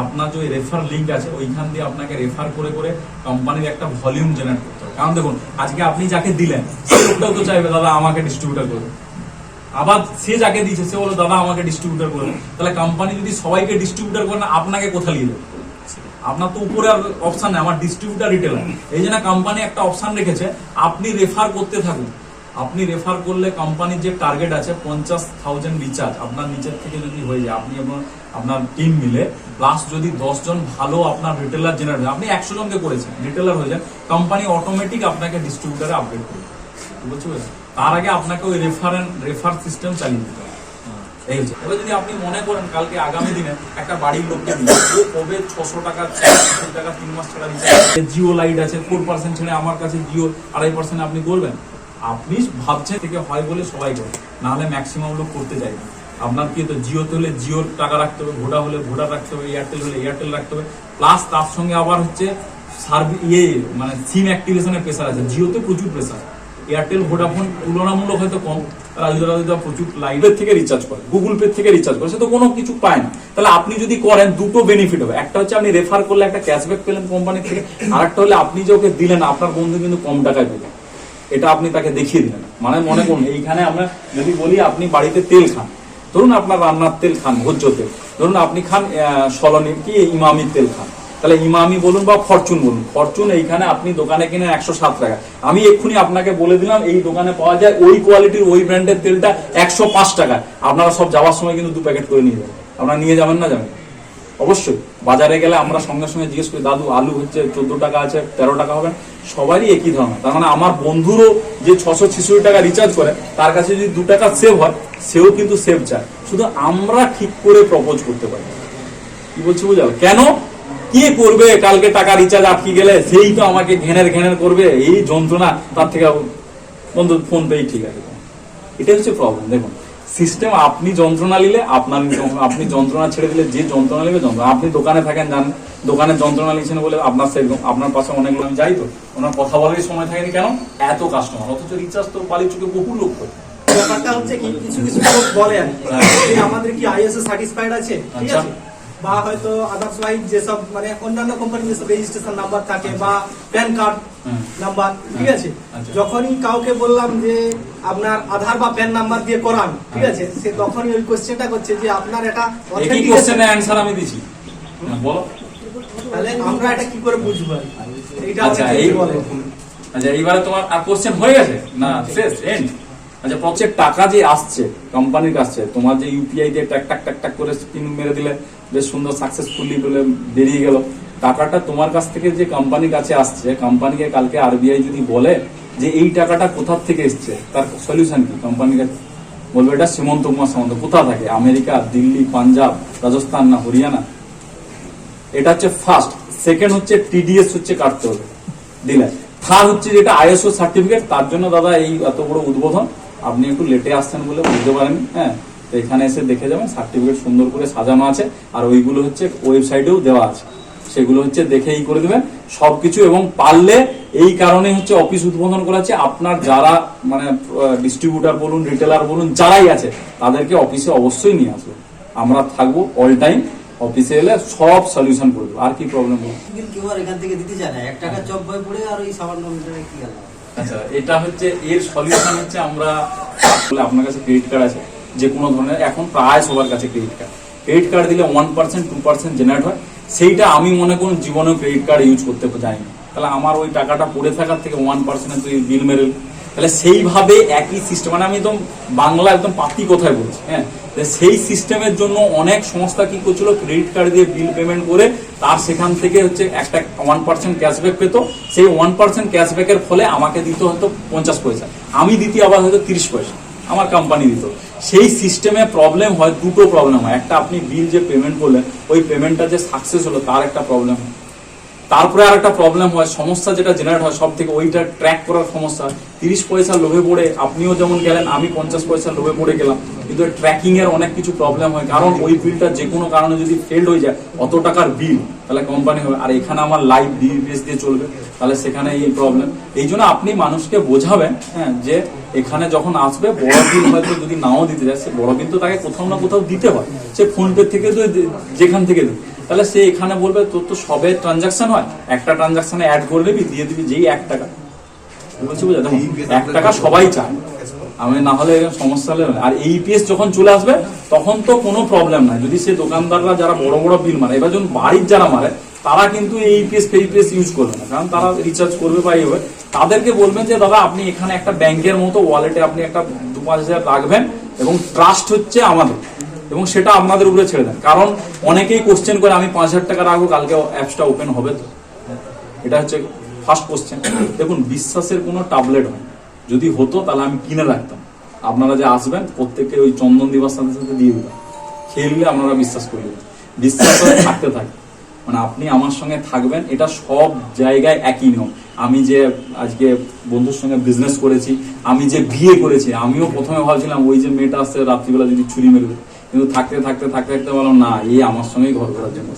আপনার যে রেফার লিঙ্ক আছে ওইখান দিয়ে আপনাকে রেফার করে করে কোম্পানির একটা ভলিউম জেনারেট করতে হবে। কারণ দেখুন, আজকে আপনি যাকে দিলেন সেই লোকটাও তো চাইবে দাদা আমাকে ডিস্ট্রিবিউটার করবে, আবার সে যাকে দিয়েছে সে বলো দাদা আমাকে ডিস্ট্রিবিউটার করবে। তাহলে কোম্পানি যদি সবাইকে ডিস্ট্রিবিউটার করে না, আপনাকে কোথায় নিয়ে যাবে? আপনার তো উপরে আর অপশন নেই, আমার ডিস্ট্রিবিউটার রিটেলার। এই জন্য কোম্পানি একটা অপশন রেখেছে, আপনি রেফার করতে থাকুন। আপনি রেফার করলে কোম্পানির যে টার্গেট আছে 50,000 রিচার্জ, আপনার নিচের থেকে যদি হয়ে যায়, আপনি আপনার টিম মিলে প্লাস যদি 10 জন ভালো আপনার রিটেলার জেনারেট হয়, আপনি 100 জনকে করেছেন রিটেলার হয়ে যান, কোম্পানি অটোমেটিক আপনাকে ডিস্ট্রিবিউটারে আপডেট করবে। বুঝতে পেরেছেন? তার আগে আপনাকে ওই রেফার সিস্টেম চালিয়ে দিতে হবে। এই হচ্ছে। এবার যদি আপনি মনে করেন কালকে আগামী দিনে একটা বাড়ির লোককে দিন, ও কবে 600 টাকা 400 টাকা 3 মাস ছাড়া রিচার্জ, জিও লাইট আছে 4% ছেড়ে আমার কাছে জিও 2.5% আপনি করবেন। আপনি ভাবছেন থেকে হয় বলে সবাই করে, না হলে ম্যাক্সিমাম লোক করতে চাইবে। আপনার কি তো জিওতে হলে জিওর টাকা রাখতে হবে, ভোডা হলে ভোডা রাখতে হবে, এয়ারটেল হলে এয়ারটেল রাখতে হবে, প্লাস তার সঙ্গে আবার হচ্ছে মানে সিম অ্যাক্টিভেশনের প্রেসার আছে। জিওতে প্রচুর প্রেসার, এয়ারটেল ভোডাফোন তুলনামূলক হয়তো কম, তারা যদি প্রচুর লাইভের থেকে রিচার্জ করে, গুগল পে থেকে রিচার্জ করে, সে তো কোনো কিছু পায় না। তাহলে আপনি যদি করেন দুটো বেনিফিট হবে, একটা হচ্ছে আপনি রেফার করলে একটা ক্যাশব্যাক পেলেন কোম্পানি থেকে, আর একটা হলে আপনি যে ওকে দিলেন আপনার বন্ধু কিন্তু কম টাকায় পেলেন, এটা আপনি তাকে দেখিয়ে দিলেন। মানে মনে করুন এইখানে আমরা যদি বলি আপনি বাড়িতে তেল খান, ধরুন আপনার রান্নার তেল খান, ভোজ্য তেল, ধরুন আপনি খান সলনি কি ইমামির তেল খান, তাহলে ইমামি বলুন বা ফরচুন বলুন, ফরচুন এইখানে আপনি দোকানে কিনে 107 টাকা, আমি এক্ষুনি আপনাকে বলে দিলাম এই দোকানে পাওয়া যায় ওই কোয়ালিটির ওই ব্র্যান্ডের তেলটা 105 টাকা। আপনারা সব যাওয়ার সময় কিন্তু 2 প্যাকেট করে নিয়ে যাবেন। আপনারা নিয়ে যাবেন না যাবেন? অবশ্যই। বাজারে গেলে আমরা সঙ্গে সঙ্গে জিজ্ঞেস করি, দাদু আলু হচ্ছে 14 টাকা আছে, 13 টাকা হবে, সবারই একই ধরনের। তার মানে আমার বন্ধুরও যে 666 টাকা রিচার্জ করে তার কাছে যদি 2 টাকা সেভ হয়, সেও কিন্তু সেভ চায়, শুধু আমরা ঠিক করে প্রপোজ করতে পারি। কি বলছি বুঝাল? কেন কি করবে, কালকে টাকা রিচার্জ আটকে গেলে সেই তো আমাকে ঘেনের করবে, এই যন্ত্রণা, তার থেকে বন্ধু ফোন পেই ঠিক আছে। এটাই হচ্ছে প্রবলেম। দেখুন সিস্টেম, আপনি যন্ত্রণা নিলে আপনার, আপনি যন্ত্রণা ছেড়ে দিলে যে যন্ত্রণা নেবে যন্ত্রণা। আপনি দোকানে থাকেন, জানেন দোকানে যন্ত্রণা নিচ্ছেন বলে আপনার সেরকম, আপনার পাশে অনেকগুলো আমি যাই তো, ওনার কথা বলারই সময় থাকেনি, কেন এত কাস্টমার, অথচ রিচার্জ তো বালির চোখে বহু লোক করে। ব্যাপারটা হচ্ছে কি, কিছু কিছু লোক বলে আর কি, যে আমাদের কি আইএসও সার্টিফাইড আছে, ঠিক আচ্ছা। আছে, বা হয়তো আদার্স ওয়াইজ যেসব মানে অন্যান্য কোম্পানির যেসব রেজিস্ট্রেশন নাম্বার থাকে বা প্যান কার্ড নাম্বার, ঠিক আছে, যখনই কাউকে বললাম যে আপনার আধার বা প্যান নাম্বার দিয়ে করান, ঠিক আছে, সে তখনই ওই কোশ্চেনটা করছে যে আপনার এটা একই কোশ্চেনের অ্যানসার আমি দিছি, বলো তাহলে আমরা এটা কি করে বুঝবো? এইটা আচ্ছা এই বলে, আচ্ছা এইবারে তোমার আর কোশ্চেন হয়ে গেছে না, শেষ এন্ড? আচ্ছা প্রত্যেক টাকা যে আসছে কোম্পানির কাছে, তোমার যে ইউপিআই দিয়ে টাক টাক টাক টাক করে পিন মেরে দিলে বেশ সুন্দর সাকসেসফুলি বলে বেরিয়ে গেল, টাকাটা তোমার কাছ থেকে যে কোম্পানির কাছে আসছে, কোম্পানিকে কালকে আরবিআই যদি বলে যে এই টাকাটা কোথা থেকে এসছে, তার সলিউশন কি? কোম্পানির কাছে বলবে এটা সীমন্ত কুমার সামন্ত। কোথা থাকে? আমেরিকা, দিল্লি, পাঞ্জাব, রাজস্থান না হরিয়ানা? এটা হচ্ছে ফার্স্ট। সেকেন্ড হচ্ছে টিডিএস হচ্ছে কাটতে হবে দিলে। থার্ড হচ্ছে যেটা আইএসও সার্টিফিকেট, তার জন্য দাদা এই এত বড় উদ্বোধন, আপনি একটু লেটে আসছেন বলে বুঝতে পারেন, হ্যাঁ, তো এখানে এসে দেখে যাবেন, সার্টিফিকেট সুন্দর করে সাজানো আছে, আর ওইগুলো হচ্ছে ওয়েবসাইটেও দেওয়া আছে, সেগুলো হচ্ছে দেখেই করে দেবেন সবকিছু। এবং পারলে এই কারণে হচ্ছে অফিস উদ্বোধন করা হচ্ছে, আপনার যারা মানে ডিস্ট্রিবিউটার বলুন, রিটেলার বলুন, যারাই আছে তাদেরকে অফিসে অবশ্যই নিয়ে আসবে, আমরা থাকবো অল টাইম, অফিসে এলে সব সলিউশন করে দেবো। আর কি প্রবলেম হবে? কেউ আর এখান থেকে দিতে চায় না, 1 টাকা চপ বই পড়ে আর ওই সামান্য মিটারে কি গেল। আচ্ছা এটা হচ্ছে এর সলিউশন হচ্ছে, আমরা আপনার কাছে ক্রেডিট কার্ড আছে যে কোনো ধরনের, এখন প্রায় সবার কাছে ক্রেডিট কার্ড দিলে 1% 2% জেনারেট হয়, সেইটা আমি মনে করুন জীবনেও ক্রেডিট কার্ড ইউজ করতে যাইনি, তাহলে আমার ওই টাকাটা পড়ে থাকার থেকে 1% তুই বিল মেরে, তাহলে সেইভাবে একই সিস্টেম, মানে আমি একদম বাংলা একদম পাতি কথায় বলছি, হ্যাঁ, সেই সিস্টেমের জন্য অনেক সংস্থা কি করছিল, ক্রেডিট কার্ড দিয়ে বিল পেমেন্ট করে তার সেখান থেকে হচ্ছে একটা 1% ক্যাশব্যাক পেত, সেই 1% ক্যাশব্যাকের ফলে আমাকে দিত হয়তো 50 পয়সা, আমি দিতে আবার হয়তো 30 পয়সা আমার কোম্পানি দিত। সেই সিস্টেমে প্রবলেম হয়, দুটো প্রবলেম হয়, একটা আপনি বিল যে পেমেন্ট করলেন ওই পেমেন্টটা যে সাকসেস হলো তার একটা প্রবলেম হয়, তারপরে আর একটা প্রবলেম হয়, সমস্যা যেটা জেনারেট হয় সব থেকে ওইটা ট্র্যাক করার সমস্যা। 30 পয়সা লোভে পড়ে আপনিও যেমন গেলেন, আমি 50 পয়সা লোভে পড়ে গেলাম, কিন্তু ট্র্যাকিং এর অনেক কিছু প্রবলেম হয়, কারণ ওই বিলটা যে কোনো কারণে যদি ফেল্ড হয়ে যায়, অত টাকার বিল তাহলে কোম্পানি হবে, আর এখানে আমার লাইভ ডিবিএস দিয়ে চলবে, তাহলে সেখানে এই প্রবলেম। এই জন্য আপনি মানুষকে বোঝাবেন, হ্যাঁ, যে এখানে যখন আসবে বড় বিল হয়তো যদি নাও দিতে যায়, সে বড় বিল তো তাকে কোথাও না কোথাও দিতে হয়, সে ফোনপে থেকে যেখান থেকে দিই, তাহলে সে এখানে বলবে তোর তো সবে ট্রানজাকশন হয়, একটা ট্রানজাকশনে অ্যাড করে নিবি, দিয়ে দিবি যেই 1 টাকা, বলছি বুঝা, 1 টাকা সবাই চায়, আমি না হলে সমস্যা হলে। আর এইপিএস যখন চলে আসবে তখন তো কোনো প্রবলেম নাই, যদি সে দোকানদাররা যারা বড় বড় বিল মারে, এবার যখন বাড়ির যারা মারে তারা কিন্তু এইপিএস ফেইপিএস ইউজ করবে না, কারণ তারা রিচার্জ করবে বা এই হবে, তাদেরকে বলবেন যে দাদা আপনি এখানে একটা ব্যাংকের মতো ওয়ালেটে আপনি একটা 2-5 হাজার রাখবেন, এবং ট্রাস্ট হচ্ছে আমাদের, এবং সেটা আপনাদের উপরে ছেড়ে দেন। কারণ অনেকেই কোশ্চেন করে আমি 5,000 টাকা রাখবো, কালকে অ্যাপসটা ওপেন হবে তো? এটা হচ্ছে ফার্স্ট কোশ্চেন। দেখুন বিশ্বাসের কোনো ট্যাবলেট হয়, যদি হতো তাহলে আমি কিনে রাখতাম, আপনারা যে আসবেন প্রত্যেককে ওই চন্দন দিবার সাথে সাথে দিয়ে দিতাম, খেয়ে নিলে আপনারা বিশ্বাস করলেন, বিশ্বাস থাকতে থাকে, মানে আপনি আমার সঙ্গে থাকবেন, এটা সব জায়গায় একই নিয়ম। আমি যে আজকে বন্ধুর সঙ্গে বিজনেস করেছি, আমি যে বিয়ে করেছি, আমিও প্রথমে ভাবছিলাম ওই যে মেয়েটা আসছে রাত্রিবেলা যদি ছুরি মেরবে, কিন্তু থাকতে থাকতে থাকতে থাকতে বললাম না, এই আমার সঙ্গেই ঘর করার জন্য,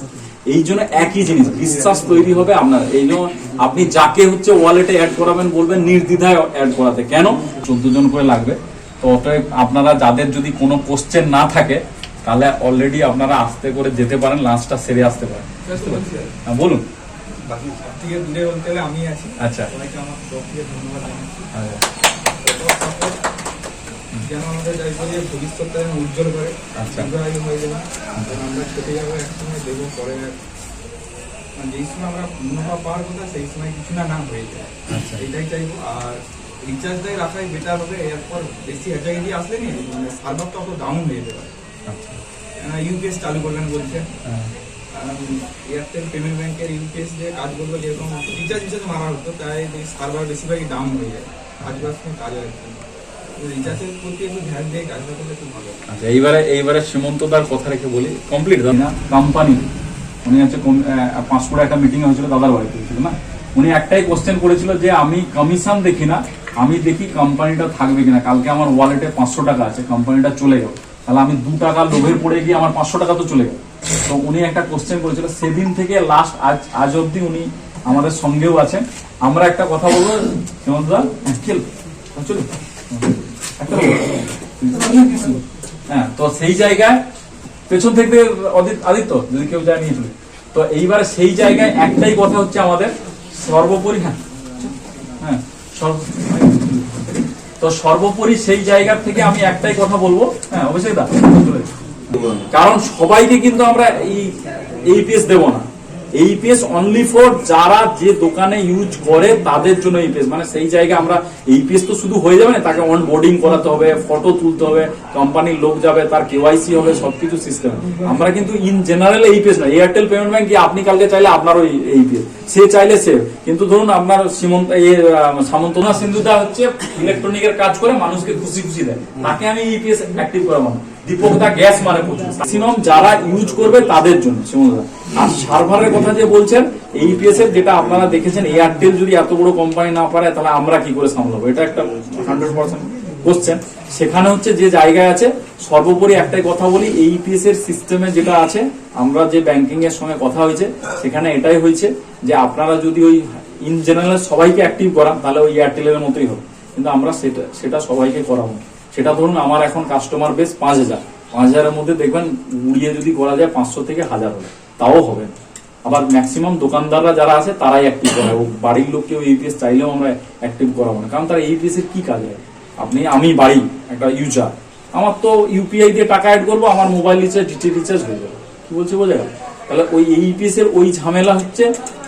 এই জন্য একই জিনিস বিশ্বাস তৈরি হবে আপনার। এই জন্য আপনি যাকে হচ্ছে ওয়ালেটে অ্যাড করাবেন বলবেন নির্দ্বিধায় অ্যাড করাতে। কেন 14 জন করে লাগবে, তো অতএব আপনারা যাদের যদি কোনো কোশ্চেন না থাকে তাহলে অলরেডি আপনারা আস্তে করে যেতে পারেন, লাঞ্চটা সেরে আসতে পারেন। হ্যাঁ, বলুন। বাকি সব থেকে দূরে বলতে গেলে আমি আছি। আচ্ছা সবাইকে আমার তরফ থেকে ধন্যবাদ জানাচ্ছি। আচ্ছা, যেন আমাদের যাই ভবিষ্যৎটা যেন উজ্জ্বল করে আচ্ছা। দীর্ঘায়ু হয়ে যাবে, আমরা খেতে যাবো একসময়, দেখবো পরে মানে যেই সময় আমরা মুনাফা পাওয়ার কথা সেই সময় কিছু না হয়ে যায়, আচ্ছা। এটাই চাইবো। আর রিচার্জটাই রাখাই বেটার হবে, এরপর বেশি হ্যাচাকে দিয়ে আসলে নি মানে সার্ভারটা অত ডাউন হয়ে যেতে পারে। আচ্ছা। ইউপিএস চালু করবেন বলছে, হ্যাঁ। এয়ারটেল পেমেন্ট ব্যাংকের ইউপিএস দিয়ে কাজ করলো, যেরকম রিচার্জ মারা হতো, তাই সার্ভার বেশিরভাগই ডাউন হয়ে যায়, কাজ করার সময় কাজ হয়। রিচার্জের প্রতি একটু ধ্যান দিয়ে কাজটা করলে খুব ভালো। আচ্ছা, এইবারে সীমন্তদার কথা রেখে বলি, কমপ্লিট না কোম্পানি উনি হচ্ছে পাঁশকুড়া একটা মিটিং হয়েছিল, দাদার বাড়িতে হয়েছিল না, উনি একটাই কোশ্চেন করেছিল যে আমি কমিশন দেখি না, আমি দেখি কোম্পানিটা থাকবে কিনা। কালকে আমার ওয়ালেটে 500 টাকা আছে, কোম্পানিটা চলে গেল, তাহলে আমি 2 টাকা লোভের পড়ে গিয়ে আমার 500 টাকা তো চলে গেল। তো উনি একটা কোশ্চেন করেছিল, সেদিন থেকে লাস্ট আজ অব্দি উনি আমাদের সঙ্গেও আছেন। আমরা একটা কথা বলবো সীমন্তদা, চলো একটা বলবো। হ্যাঁ, তো সেই জায়গায় পেছন থেকে আদিত্য যদি কেউ যায় নিয়েছিল, তো এইবারে সেই জায়গায় একটাই কথা হচ্ছে আমাদের সর্বোপরি, হ্যাঁ তো সর্বোপরি সেই জায়গা থেকে আমি একটাই কথা বলবো, হ্যাঁ অবশ্যই দা, কারণ সবাইকে কিন্তু আমরা এই পিএস দেবো না। এইপিএস অনলি ফর যারা যে দোকানে ইউজ করে তাদের জন্য এইপিএস, মানে সেই জায়গায় আমরা এইপিএস তো শুধু হয়ে যাবে না, তাকে অন বোর্ডিং করাতে হবে, ফটো তুলতে হবে, কোম্পানির লোক যাবে, তার কেওয়াইসি হবে, সবকিছু সিস্টেম। আমরা কিন্তু ইন জেনারেল এইপিএস না। এয়ারটেল পেমেন্ট ব্যাংক কি আপনি কালকে চাইলে আপনারও এইপিএস, সে চাইলে সে, কিন্তু ধরুন আপনার সামন্তনা সিন্ধুদা হচ্ছে ইলেকট্রনিকের কাজ করে, মানুষকে খুশি খুশি দেয়, তাকে আমি এইপিএস অ্যাক্টিভ করাবো না। দীপকদা গ্যাস মানে প্রচুর, ম্যাক্সিমাম যারা ইউজ করবে তাদের জন্য সীমন্তদা। আর সার্ভারের কথা যে বলছেন এইপিএস এর, যেটা আপনারা দেখেছেন এয়ারটেল যদি এত বড় কোম্পানি না পারে তাহলে আমরা কি করে সামলাবো, এটা একটা 100% কোশ্চেন। সেখানে হচ্ছে যে জায়গায় আছে, সর্বোপরি একটাই কথা বলি, এইপিএস এর সিস্টেমে যেটা আছে, আমরা যে ব্যাংকিং এর সঙ্গে কথা হয়েছে সেখানে এটাই হয়েছে যে আপনারা যদি ওই ইন জেনারেল সবাইকে অ্যাক্টিভ করান তাহলে ওই এয়ারটেলের মতোই হবে, কিন্তু আমরা সেটা সবাইকে করাবো। সেটা ধরুন আমার এখন কাস্টমার বেস 5000 এর মধ্যে দেখবেন উড়িয়ে যদি করা যায় 500 থেকে 1000 হবে, তাও হবে। আবার ম্যাক্সিমাম দোকানদাররা যারা আছে তারাই অ্যাক্টিভ করায়, বাড়ির লোককেও এইপিএস চাইলেও আমরা অ্যাক্টিভ করাবো না, কারণ তারা এইপিএস এর কি কাজ হয়। আমি বাড়ি একটা ইউজার, আমার তো ইউপিআই দিয়ে টাকা অ্যাড করবো, আমার মোবাইল রিচার্জ ডিটি রিচার্জ হয়ে যাবে, কি বলছে বোঝা গেল? তাহলে ওই এইপিএস এর ওই ঝামেলা হচ্ছে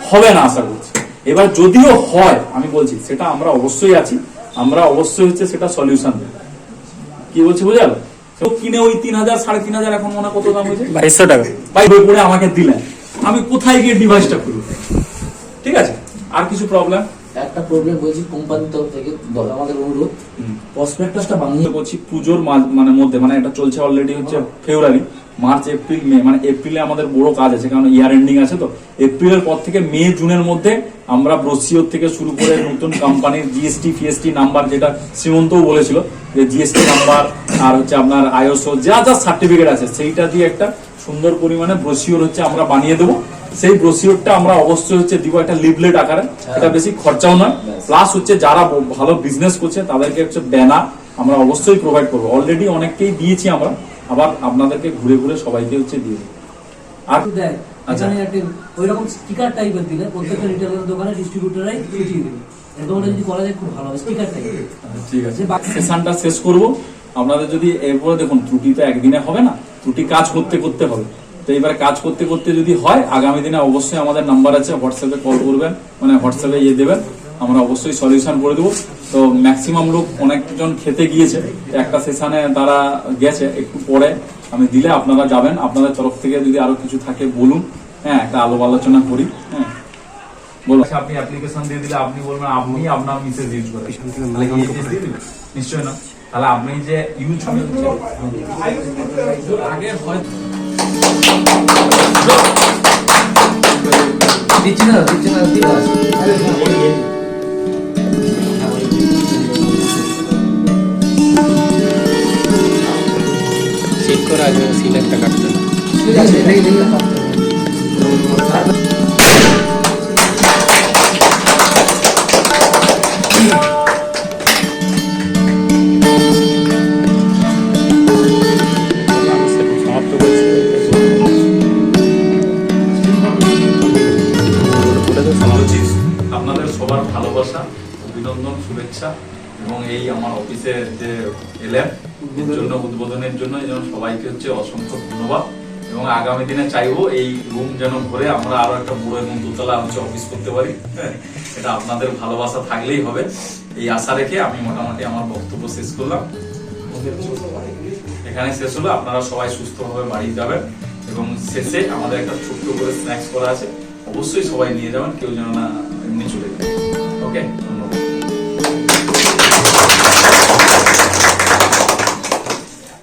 হবে না আশা করছি। এবার যদিও হয়, আমি বলছি সেটা আমরা অবশ্যই আছি, আমরা অবশ্যই হচ্ছে সেটা সলিউশন দেব। কি বলছি বোঝা গেল? কিনে ওই 3000 3500 এখন মনে কত দাম হয়েছে, 2200 টাকা ভাই বই পড়ে আমাকে দিলেন, আমি কোথায় গিয়ে ডিভাইসটা খুলব? ঠিক আছে, আর কিছু প্রবলেম? একটা প্রবলেম বলছি কোম্পানির তরফ থেকে আমাদের অনুরোধ, প্রসপেক্টাসটা বানিয়ে বলছি পুজোর মানে মধ্যে, মানে এটা চলছে অলরেডি হচ্ছে ফেব্রুয়ারি, মার্চ, এপ্রিল, মে, মানে এপ্রিলে আমাদের বড় কাজ আছে, কারণ ইয়ার এন্ডিং আছে। তো এপ্রিলের পর থেকে মে জুনের মধ্যে আমরা ব্রোশিওর থেকে শুরু করে নতুন কোম্পানির জিএসটি ফিএসটি নাম্বার, যেটা শ্রীমন্তও বলেছিল যে জিএসটি নাম্বার আর হচ্ছে আপনার আইএসও যা যা সার্টিফিকেট আছে সেইটা দিয়ে একটা সুন্দর পরিমাণে ব্রোশিওর হচ্ছে আমরা বানিয়ে দেবো। সেই ব্রোশিওরটা আমরা অবশ্যই হচ্ছে দিব একটা লিফলেট আকারে, এটা বেশি খরচাও নয়, প্লাস হচ্ছে যারা ভালো বিজনেস করছে তাদেরকে হচ্ছে ব্যানার আমরা অবশ্যই প্রোভাইড করবো। অলরেডি অনেককেই দিয়েছি আমরা, আবার আপনাদেরকে ঘুরে ঘুরে সবাইকে হচ্ছে দিয়ে দেবো। আর দেয় আচ্ছা। এখানে একটা ওইরকম স্টিকার টাইপের দিলে প্রত্যেকটা রিটেলার দোকানে ডিস্ট্রিবিউটররাই ছুটিয়ে দেবে, এরকম যদি করা যায় খুব ভালো হবে, স্টিকার টাইপের। ঠিক আছে, সেশনটা শেষ করব। আপনাদের যদি এরপরে দেখুন ত্রুটি তো একদিনে হবে না, ত্রুটি কাজ করতে করতে হবে। তো এবার কাজ করতে করতে যদি হয় আগামী দিনে অবশ্যই আমাদের নাম্বার আছে, হোয়াটসঅ্যাপে কল করবেন, মানে হোয়াটসঅ্যাপে দেবেন, আমরা অবশ্যই সলিউশন করে দেবো। তো ম্যাক্সিমাম লোক অনেকজন খেতে গিয়েছে, একটা সেশনে তারা গেছে, একটু পরে আমি দিলে আপনারা যাবেন। আপনাদের তরফ থেকে যদি আরো কিছু থাকে বলুন, হ্যাঁ একটা আলো আলোচনা করি। হ্যাঁ বলুন, আপনি অ্যাপ্লিকেশন দিয়ে দিলে আপনি বলবেন আপনি আপনার মিসেস ইউজ করেন, নিশ্চয় না, তাহলে আপনি যে ইউজ আগে হয় দিচ্ছি না দিবা চেক করা আছে, সিলেক্টটা কাটতে ঠিক আছে, এটাই কাটতে হবে। সবার ভালোবাসা, অভিনন্দন, শুভেচ্ছা এবং এই আমার অফিসে যে এলেন এর জন্য, উদ্বোধনের জন্য সবাইকে হচ্ছে অসংখ্য ধন্যবাদ। এবং আগামী দিনে চাইবো এই রুম যেন ভরে আমরা আরো একটা বড় এবং দোতলা হচ্ছে অফিস করতে পারি। এটা আপনাদের ভালোবাসা থাকলেই হবে, এই আশা রেখে আমি মোটামুটি আমার বক্তব্য শেষ করলাম। এখানে শেষ হলো। আপনারা সবাই সুস্থভাবে বাড়ি যাবেন এবং শেষে আমাদের একটা ছোট্ট করে স্ন্যাক্স করা আছে, অবশ্যই সবাই নিয়ে যাবেন, কেউ যেন না এমনি চলে যায়। ওকে।